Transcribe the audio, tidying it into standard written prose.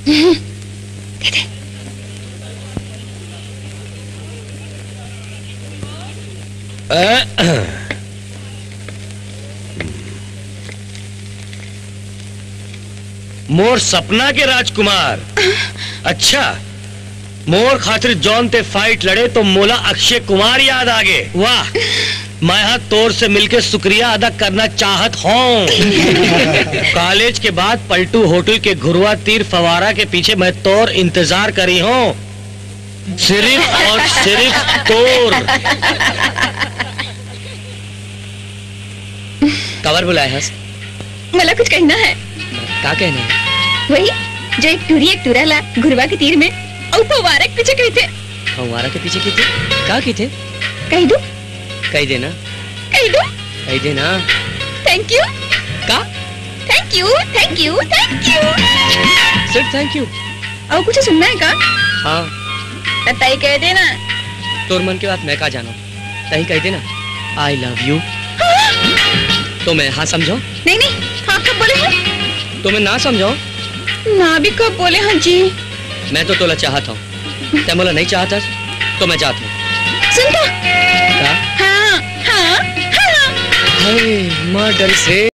दे दे। मोर सपना के राजकुमार। अच्छा, मोर खातिर जौन ते फाइट लड़े तो मोला अक्षय कुमार याद आ गए। वाह, मैं यहाँ तोर से मिलके शुक्रिया अदा करना चाहत हूँ। कॉलेज के बाद पलटू होटल के घुरवा तीर फवारा के पीछे मैं तोर इंतजार करी हूँ, सिर्फ और सिर्फ तोर। कवर बुलाया है? मला कुछ कहना है। क्या कहना है? वही जो एक टूरा ला घुरवा के तीर में और फवारा के पीछे कहते। फवारा के पीछे कहते? क्या कहते? कह दो। कह देना। कह दो। कह देना। Thank you. का? Thank you, thank you, thank you. सिर्फ थैंक यू? और कुछ सुनना है का? हाँ। तई कह देना। तोर मन की बात मैं का जानू, तही कह देना आई लव यू। तो मैं हाँ समझो? नहीं नहीं, हाँ कब बोले हैं? तो मैं ना समझो? ना भी कब बोले हैं जी? मैं तो तोला चाहता हूँ, ते मोला नहीं चाहता तो मैं चाहता हूँ। सुनता? क्या? हाँ हाँ हाँ। मर्डर से